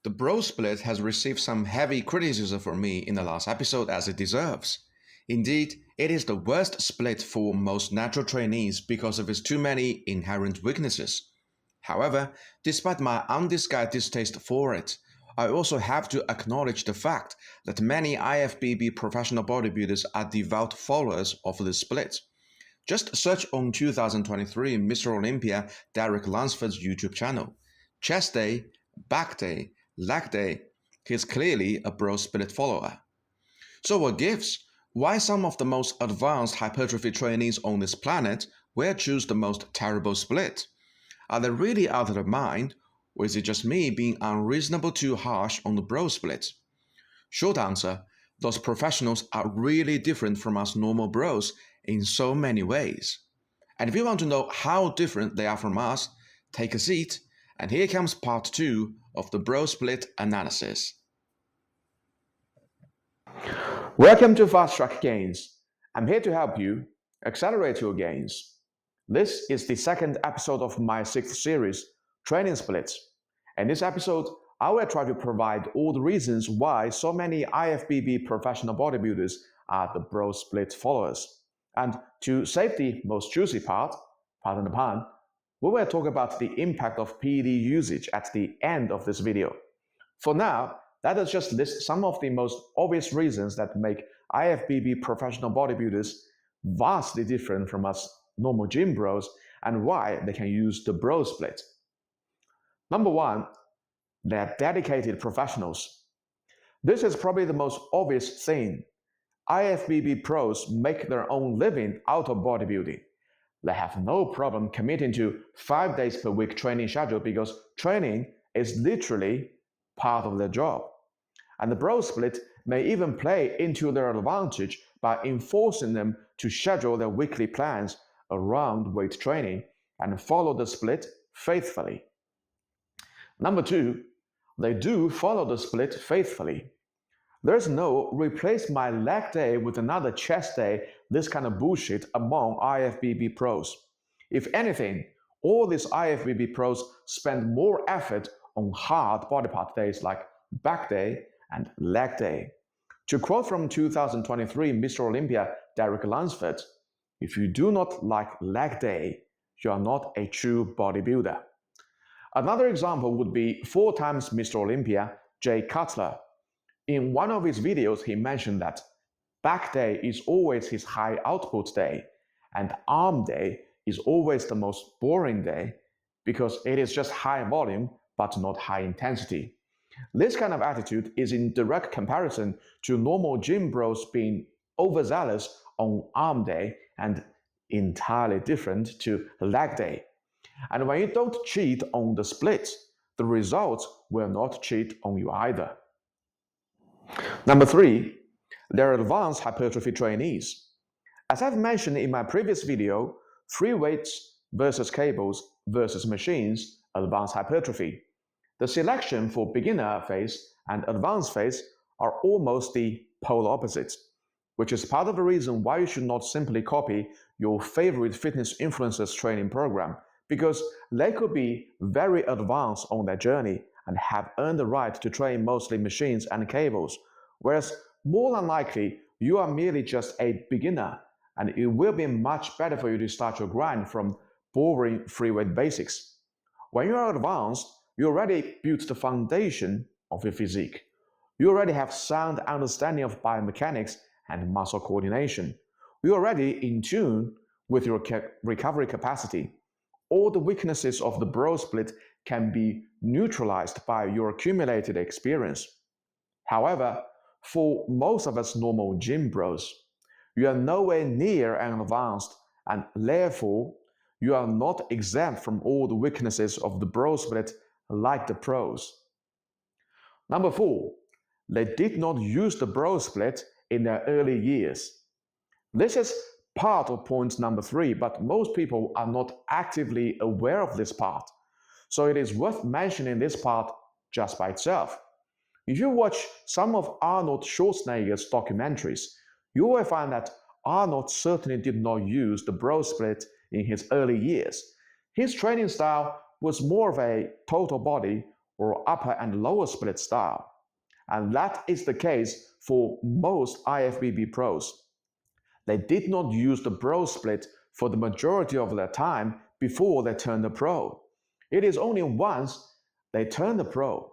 The bro split has received some heavy criticism from me in the last episode as it deserves. Indeed, it is the worst split for most natural trainees because of its too many inherent weaknesses. However, despite my undisguised distaste for it, I also have to acknowledge the fact that many IFBB professional bodybuilders are devout followers of this split. Just search on 2023 Mr. Olympia Derek Lunsford's YouTube channel. Chest day, back day, leg day. He's clearly a bro split follower. So what gives? Why some of the most advanced hypertrophy trainees on this planet will choose the most terrible split? Are they really out of their mind, or is it just me being unreasonable too harsh on the bro split? Short answer, those professionals are really different from us normal bros in so many ways. And if you want to know how different they are from us, take a seat, and here comes part 2 of the bro split analysis. Welcome to Fast Track Gains. I'm here to help you accelerate your gains. This is the second episode of my 6th series, Training Splits. In this episode, I will try to provide all the reasons why so many IFBB professional bodybuilders are the bro split followers. And to save the most juicy part, pardon the pun, we will talk about the impact of PED usage at the end of this video. For now, let us just list some of the most obvious reasons that make IFBB professional bodybuilders vastly different from us normal gym bros and why they can use the bro split. Number 1, they're dedicated professionals. This is probably the most obvious thing. IFBB pros make their own living out of bodybuilding. They have no problem committing to 5 days per week training schedule because training is literally part of their job. And the bro split may even play into their advantage by enforcing them to schedule their weekly plans around weight training and follow the split faithfully. Number 2, they do follow the split faithfully. There's no replace my leg day with another chest day, this kind of bullshit among IFBB pros. If anything, all these IFBB pros spend more effort on hard body part days like back day and leg day. To quote from 2023 Mr. Olympia Derek Lunsford, if you do not like leg day, you are not a true bodybuilder. Another example would be 4 times Mr. Olympia Jay Cutler. In one of his videos, he mentioned that back day is always his high output day, and arm day is always the most boring day because it is just high volume but not high intensity. This kind of attitude is in direct comparison to normal gym bros being overzealous on arm day and entirely different to leg day. And when you don't cheat on the split, the results will not cheat on you either. Number 3, they're advanced hypertrophy trainees. As I've mentioned in my previous video, free weights versus cables versus machines, advanced hypertrophy. The selection for beginner phase and advanced phase are almost the polar opposites, which is part of the reason why you should not simply copy your favorite fitness influencers training program, because they could be very advanced on their journey and have earned the right to train mostly machines and cables, whereas more than likely you are merely just a beginner and it will be much better for you to start your grind from boring free weight basics. When you are advanced, you already built the foundation of your physique. You already have sound understanding of biomechanics and muscle coordination. You're already in tune with your recovery capacity. All the weaknesses of the bro split can be neutralized by your accumulated experience. However, for most of us normal gym bros, you are nowhere near and advanced, and therefore you are not exempt from all the weaknesses of the bro split like the pros. Number 4, they did not use the bro split in their early years. This is part of point number 3, but most people are not actively aware of this part. So it is worth mentioning this part just by itself. If you watch some of Arnold Schwarzenegger's documentaries, you will find that Arnold certainly did not use the bro split in his early years. His training style was more of a total body or upper and lower split style. And that is the case for most IFBB pros. They did not use the bro split for the majority of their time before they turned the pro. It is only once they turned the pro.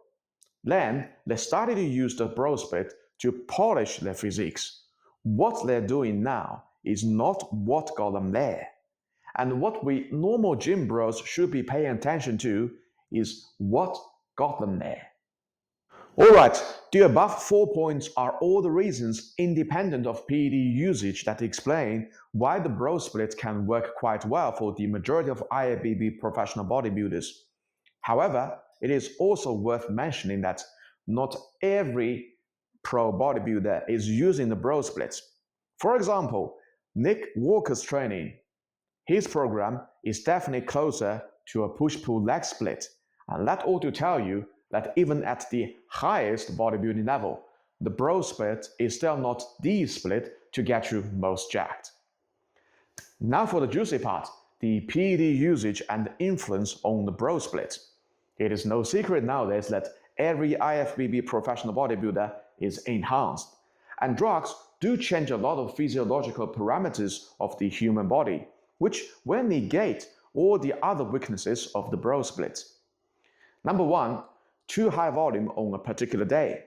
Then they started to use the bro split to polish their physiques. What they're doing now is not what got them there. And what we normal gym bros should be paying attention to is what got them there. Alright, the above 4 points are all the reasons independent of PED usage that explain why the bro split can work quite well for the majority of IFBB professional bodybuilders. However, it is also worth mentioning that not every pro bodybuilder is using the bro splits. For example, Nick Walker's training. His program is definitely closer to a push-pull leg split, and that ought to tell you that even at the highest bodybuilding level, the bro split is still not the split to get you most jacked. Now for the juicy part, the PED usage and influence on the bro split. It is no secret nowadays that every IFBB professional bodybuilder is enhanced, and drugs do change a lot of physiological parameters of the human body, which will negate all the other weaknesses of the bro split. Number one, too high volume on a particular day.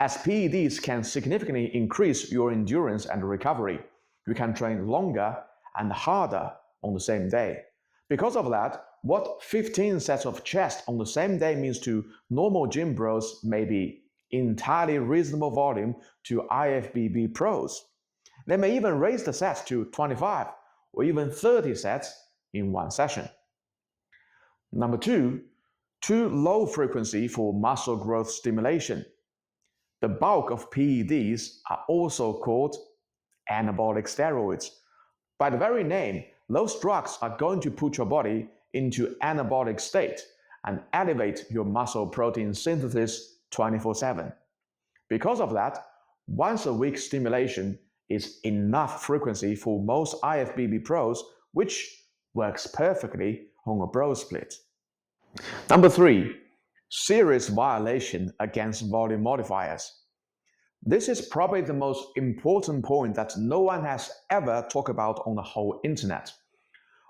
As PEDs can significantly increase your endurance and recovery, you can train longer and harder on the same day. Because of that, what 15 sets of chest on the same day means to normal gym bros may be entirely reasonable volume to IFBB pros. They may even raise the sets to 25 or even 30 sets in one session. Number two, too low frequency for muscle growth stimulation. The bulk of PEDs are also called anabolic steroids. By the very name, those drugs are going to put your body into anabolic state and elevate your muscle protein synthesis 24/7. Because of that, once a week stimulation is enough frequency for most IFBB pros, which works perfectly on a bro split. Number three, serious violation against volume modifiers. This is probably the most important point that no one has ever talked about on the whole internet.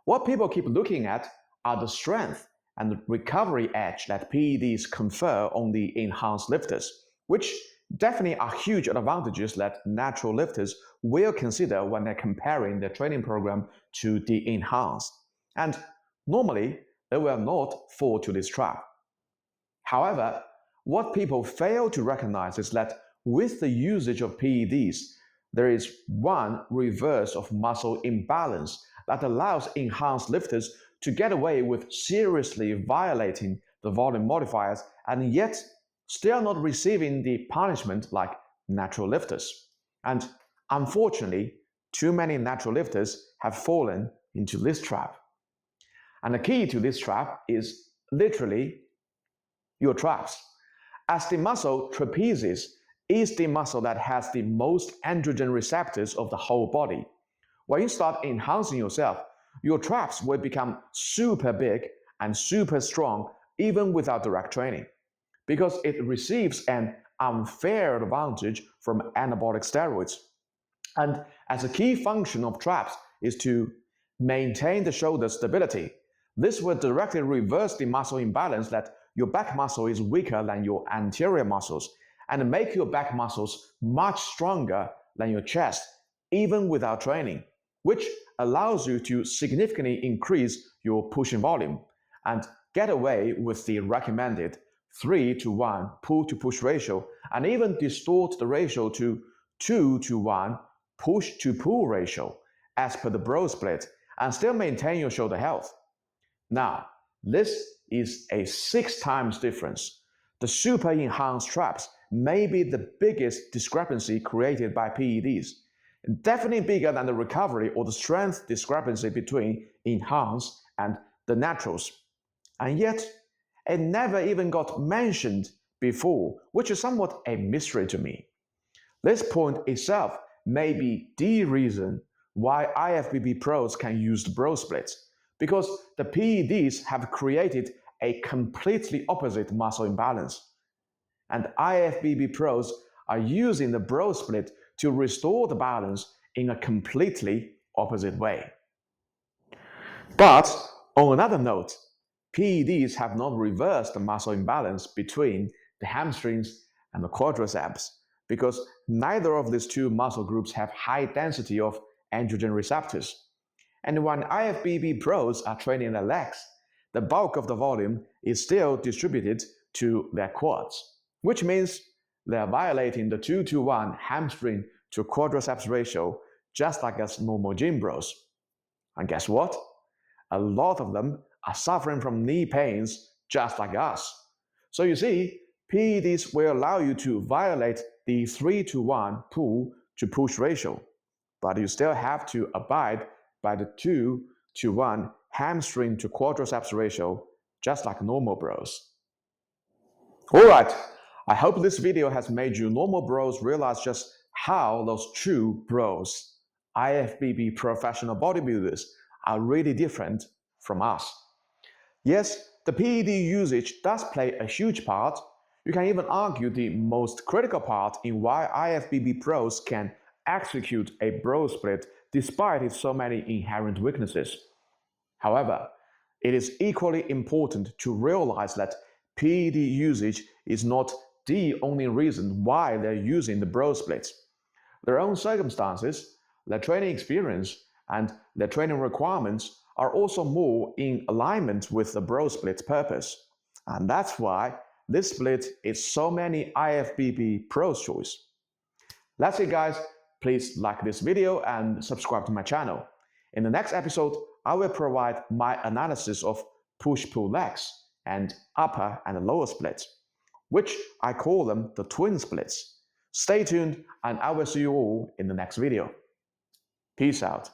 What people keep looking at are the strength and recovery edge that PEDs confer on the enhanced lifters, which definitely are huge advantages that natural lifters will consider when they're comparing their training program to the enhanced. And normally, they will not fall to this trap. However, what people fail to recognize is that with the usage of PEDs, there is one reverse of muscle imbalance that allows enhanced lifters to get away with seriously violating the volume modifiers and yet still not receiving the punishment like natural lifters. And unfortunately, too many natural lifters have fallen into this trap. And the key to this trap is literally your traps. As the muscle trapezius is the muscle that has the most androgen receptors of the whole body. When you start enhancing yourself, your traps will become super big and super strong even without direct training, because it receives an unfair advantage from anabolic steroids. And as a key function of traps is to maintain the shoulder stability, this will directly reverse the muscle imbalance that your back muscle is weaker than your anterior muscles and make your back muscles much stronger than your chest, even without training, which allows you to significantly increase your pushing volume and get away with the recommended 3:1 pull to push ratio and even distort the ratio to 2:1 push to pull ratio as per the bro split and still maintain your shoulder health. Now, this is a 6 times difference. The super enhanced traps may be the biggest discrepancy created by PEDs, definitely bigger than the recovery or the strength discrepancy between enhanced and the naturals. And yet, it never even got mentioned before, which is somewhat a mystery to me. This point itself may be the reason why IFBB pros can use the bro splits, because the PEDs have created a completely opposite muscle imbalance. And IFBB pros are using the bro split to restore the balance in a completely opposite way. But on another note, PEDs have not reversed the muscle imbalance between the hamstrings and the quadriceps because neither of these two muscle groups have high density of androgen receptors. And when IFBB pros are training their legs, the bulk of the volume is still distributed to their quads, which means they are violating the 2-to-1 hamstring to quadriceps ratio just like as normal gym bros. And guess what? A lot of them are suffering from knee pains just like us. So you see, PEDs will allow you to violate the 3-to-1 pull to push ratio, but you still have to abide by the 2-to-1 hamstring to quadriceps ratio just like normal bros. Alright, I hope this video has made you normal bros realize just how those true bros, IFBB professional bodybuilders, are really different from us. Yes, the PED usage does play a huge part. You can even argue the most critical part in why IFBB pros can execute a bro split despite its so many inherent weaknesses. However, it is equally important to realize that PED usage is not the only reason why they're using the bro splits. Their own circumstances, their training experience, and their training requirements are also more in alignment with the bro split's purpose. And that's why this split is so many IFBB pros' choice. That's it, guys. Please like this video and subscribe to my channel. In the next episode, I will provide my analysis of push-pull legs and upper and lower splits, which I call them the twin splits. Stay tuned and I will see you all in the next video. Peace out.